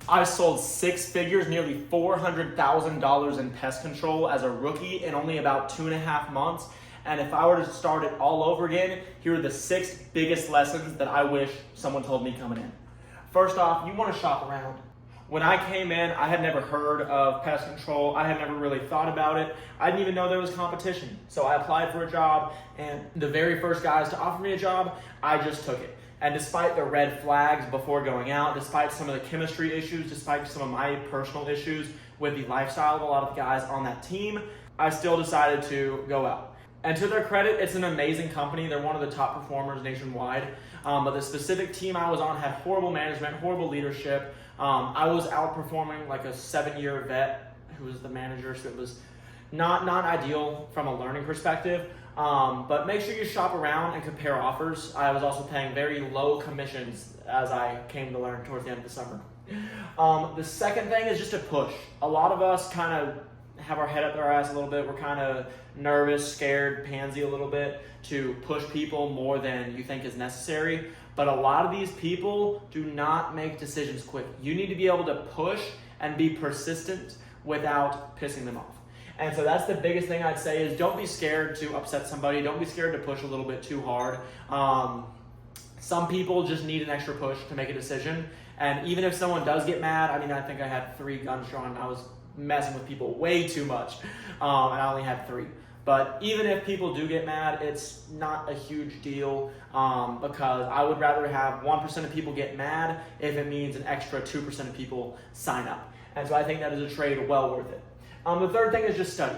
I sold six figures, nearly $400,000 in pest control as a rookie in only about 2.5 months. And if I were to start it all over again, here are the 6 biggest lessons that I wish someone told me coming in. First off, you want to shop around. When I came in, I had never heard of pest control. I had never really thought about it. I didn't even know there was competition. So I applied for a job, and the very first guys to offer me a job, I just took it. And despite the red flags before going out, despite some of the chemistry issues, despite some of my personal issues with the lifestyle of a lot of the guys on that team, I still decided to go out. And to their credit, it's an amazing company. They're one of the top performers nationwide. But the specific team I was on had horrible management, horrible leadership. I was outperforming like a 7-year vet who was the manager, so it was not ideal from a learning perspective. But make sure you shop around and compare offers. I was also paying very low commissions as I came to learn towards the end of the summer. The second thing is just to push. A lot of us kind of have our head up our ass a little bit. We're kind of nervous, scared, pansy a little bit to push people more than you think is necessary. But a lot of these people do not make decisions quick. You need to be able to push and be persistent without pissing them off. And so that's the biggest thing I'd say is don't be scared to upset somebody. Don't be scared to push a little bit too hard. Some people just need an extra push to make a decision. And even if someone does get mad, I think I had 3 guns drawn and I was messing with people way too much. And I only had 3. But even if people do get mad, it's not a huge deal because I would rather have 1% of people get mad if it means an extra 2% of people sign up. And so I think that is a trade well worth it. The third thing is just study.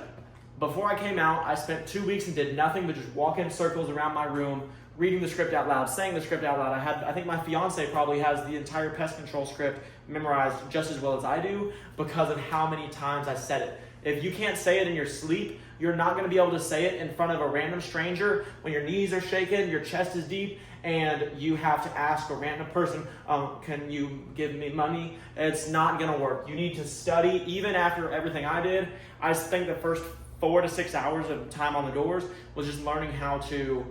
Before I came out, I spent 2 weeks and did nothing but just walk in circles around my room, reading the script out loud, saying the script out loud. I think my fiance probably has the entire pest control script memorized just as well as I do because of how many times I said it. If you can't say it in your sleep, you're not going to be able to say it in front of a random stranger when your knees are shaking, your chest is deep, and you have to ask a random person, can you give me money? It's not going to work. You need to study. Even after everything I did, I think the first 4 to 6 hours of time on the doors was just learning how to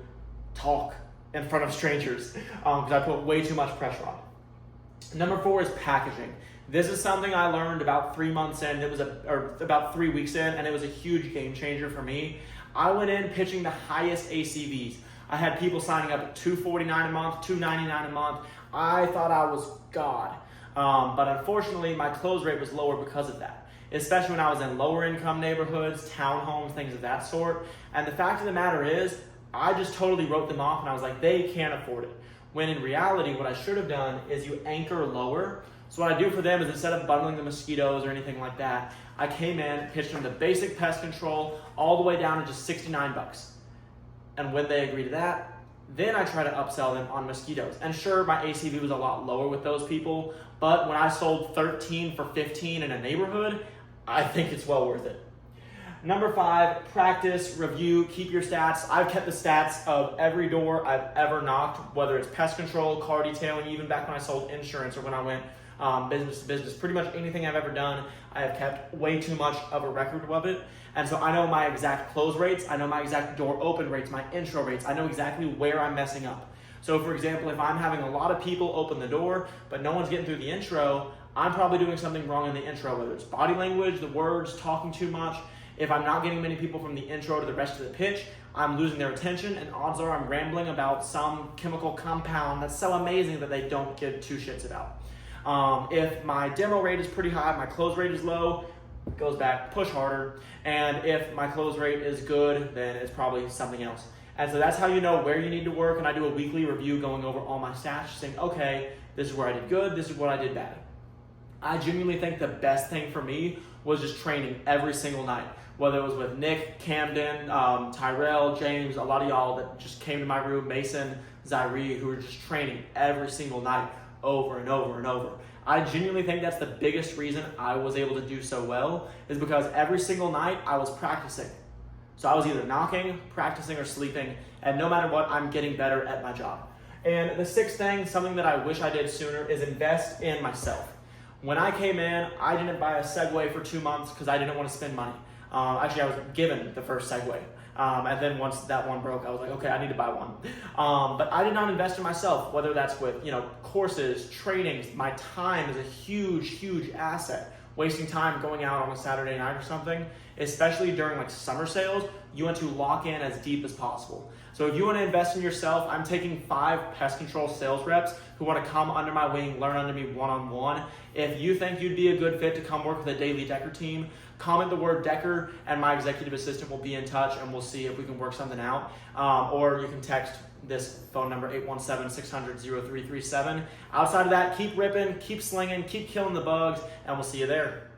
talk in front of strangers because I put way too much pressure on it. Number 4 is packaging. This is something I learned about 3 months in. Or about 3 weeks in, and it was a huge game changer for me. I went in pitching the highest ACVs. I had people signing up at $249 a month, $299 a month. I thought I was God. But unfortunately, my close rate was lower because of that, especially when I was in lower income neighborhoods, townhomes, things of that sort. And the fact of the matter is, I just totally wrote them off and I was like, they can't afford it. When in reality, what I should have done is you anchor lower. So what I do for them is instead of bundling the mosquitoes or anything like that, I came in, pitched them the basic pest control all the way down to just $69. And when they agree to that, then I try to upsell them on mosquitoes. And sure, my ACV was a lot lower with those people, but when I sold 13 for 15 in a neighborhood, I think it's well worth it. Number 5, practice, review, keep your stats. I've kept the stats of every door I've ever knocked, whether it's pest control, car detailing, even back when I sold insurance or when I went business to business. Pretty much anything I've ever done, I have kept way too much of a record of it. And so I know my exact close rates, I know my exact door open rates, my intro rates, I know exactly where I'm messing up. So for example, if I'm having a lot of people open the door, but no one's getting through the intro, I'm probably doing something wrong in the intro, whether it's body language, the words, talking too much. If I'm not getting many people from the intro to the rest of the pitch, I'm losing their attention, and odds are I'm rambling about some chemical compound that's so amazing that they don't give 2 shits about. If my demo rate is pretty high, my close rate is low, goes back, push harder. And if my close rate is good, then it's probably something else. And so that's how you know where you need to work. And I do a weekly review going over all my stats, saying, okay, this is where I did good, this is what I did bad. I genuinely think the best thing for me was just training every single night. Whether it was with Nick, Camden, Tyrell, James, a lot of y'all that just came to my room, Mason, Zyree, who were just training every single night over and over and over. I genuinely think that's the biggest reason I was able to do so well is because every single night I was practicing. So I was either knocking, practicing, or sleeping, and no matter what, I'm getting better at my job. And the 6th thing, something that I wish I did sooner, is invest in myself. When I came in, I didn't buy a Segway for 2 months because I didn't want to spend money. Actually, I was given the first Segway. And then once that one broke, I was like, okay, I need to buy one. But I did not invest in myself, whether that's with, courses, trainings. My time is a huge, huge asset. Wasting time going out on a Saturday night or something, especially during like summer sales, you want to lock in as deep as possible. So if you want to invest in yourself, I'm taking 5 pest control sales reps who want to come under my wing, learn under me one-on-one. If you think you'd be a good fit to come work with a daily Decker team, comment the word Decker and my executive assistant will be in touch and we'll see if we can work something out. Or you can text this phone number, 817-600-0337. Outside of that, keep ripping, keep slinging, keep killing the bugs, and we'll see you there.